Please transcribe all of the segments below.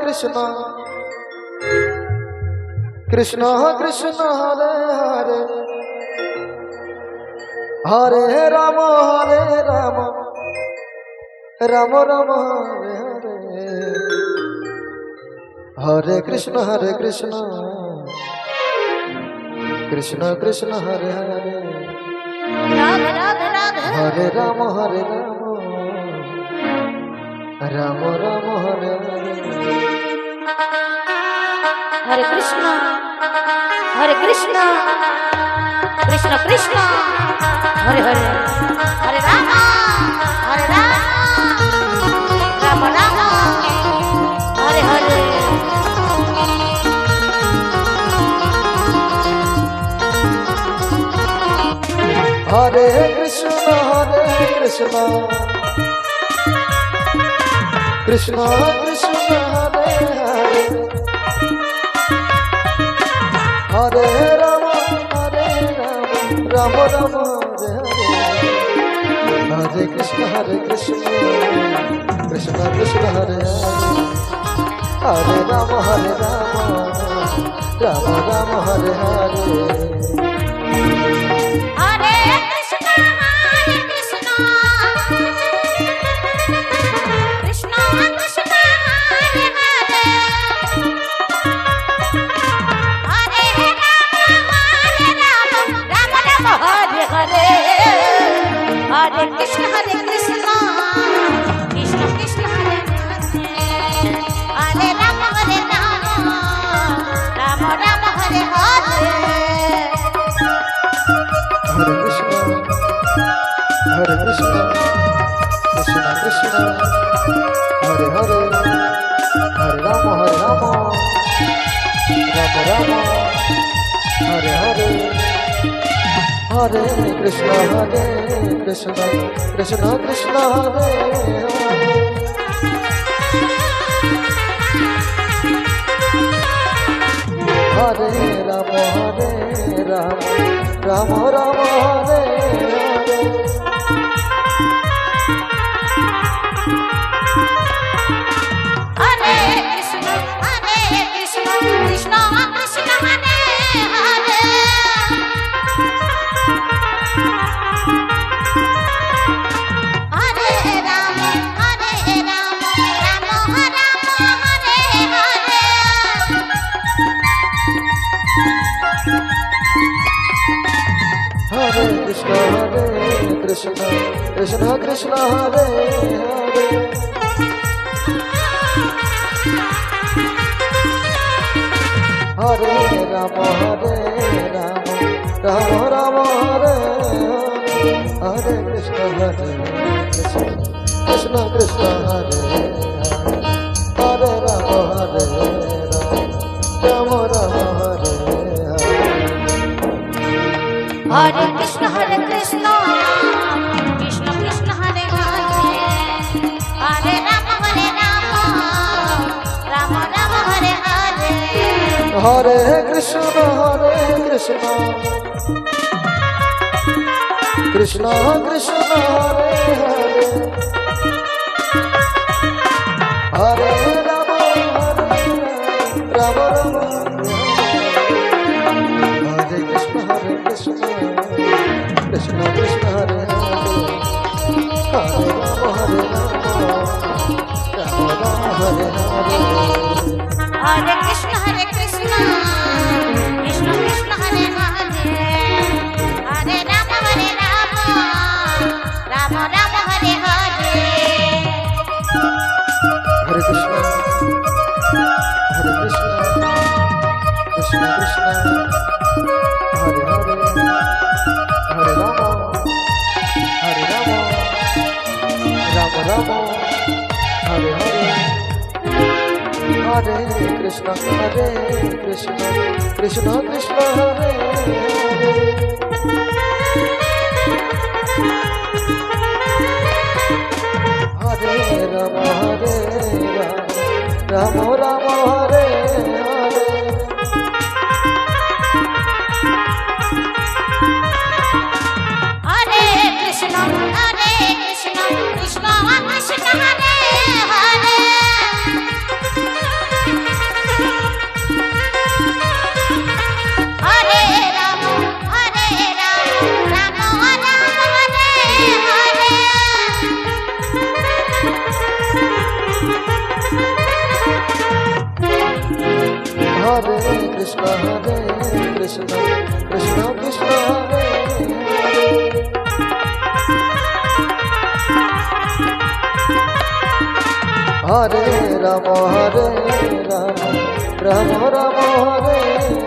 Krishna Krishna Krishna Hare Hare Hare Ram Ram Ram Hare Hare Hare Krishna Krishna Krishna Hare Hare Radhe Radhe Radhe Hare Ram Ram Ram Hare Hare Hare Krishna Krishna Krishna Hare Hare Hare Ram Ram Ram Hare Hare Hare Krishna Krishna Krishna Hare Hare Hare Ram Ram Ram Hare Hare Hare Krishna Krishna Krishna Hare Hare Ram Ram Ram Hare Hare Hare Krishna Krishna Krishna Hare Hare Hare Ram Hare Hare Hare Krishna Krishna Krishna Hare Hare Ram Ram Hare Hare Hare Krishna Krishna Krishna Hare Hare Hare Ram Ram Ram Hare Hare Hare Krishna Krishna Krishna Hare Hare Hare Ram Ram Ram Hare Hare Hare Krishna Krishna Krishna Hare Hare Hare Ram Ram Hare Hare Hare Krishna Krishna Hare Hare Hare Ram Ram Hare Hare Krishna Krishna Hare Hare Ram Ram Hare Hare Krishna Krishna Krishna Hare Hare Hare Ram Ram Hare Hare Hare Krishna Krishna Krishna Hare Hare Hare Ram Ram Hare Krishna Krishna Krishna Hare Hare Hare Ram Hare Hare Hare Krishna Krishna Krishna Hare Hare Hare Ram Ram Hare Hare Hare Krishna Krishna Krishna Hare Hare Hare Ram Ram Hare Hare Hare Krishna Krishna Hare Hare Hare Ram Ram Hare Hare Hare Krishna Krishna Krishna Hare Hare Hare Krishna, Krishna Krishna, Hare Hare Rama, Rama Rama, Hare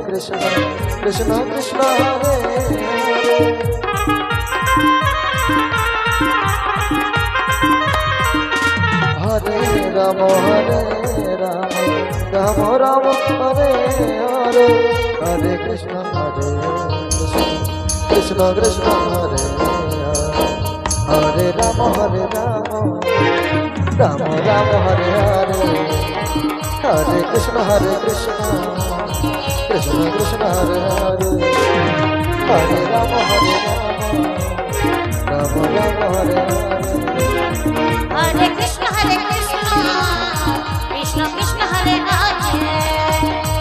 Krishna, Krishna Krishna, Hare Hare Rama, Rama Rama, Hare Hare Hare Krishna, Krishna Krishna, Hare Hare Rama, Rama Rama, Hare Hare Hare Krishna, Krishna Krishna, Hare Hare Hare Rama, Rama Rama, Hare Hare Hare Krishna, Krishna Krishna, Hare Hare, Hare Rama, Hare Rama, Hare Krishna, Krishna Krishna, Hare Hare,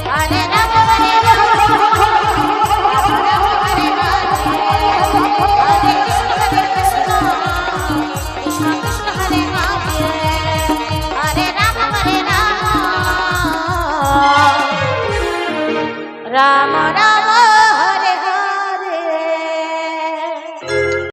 Hare Rama, Rama Rama.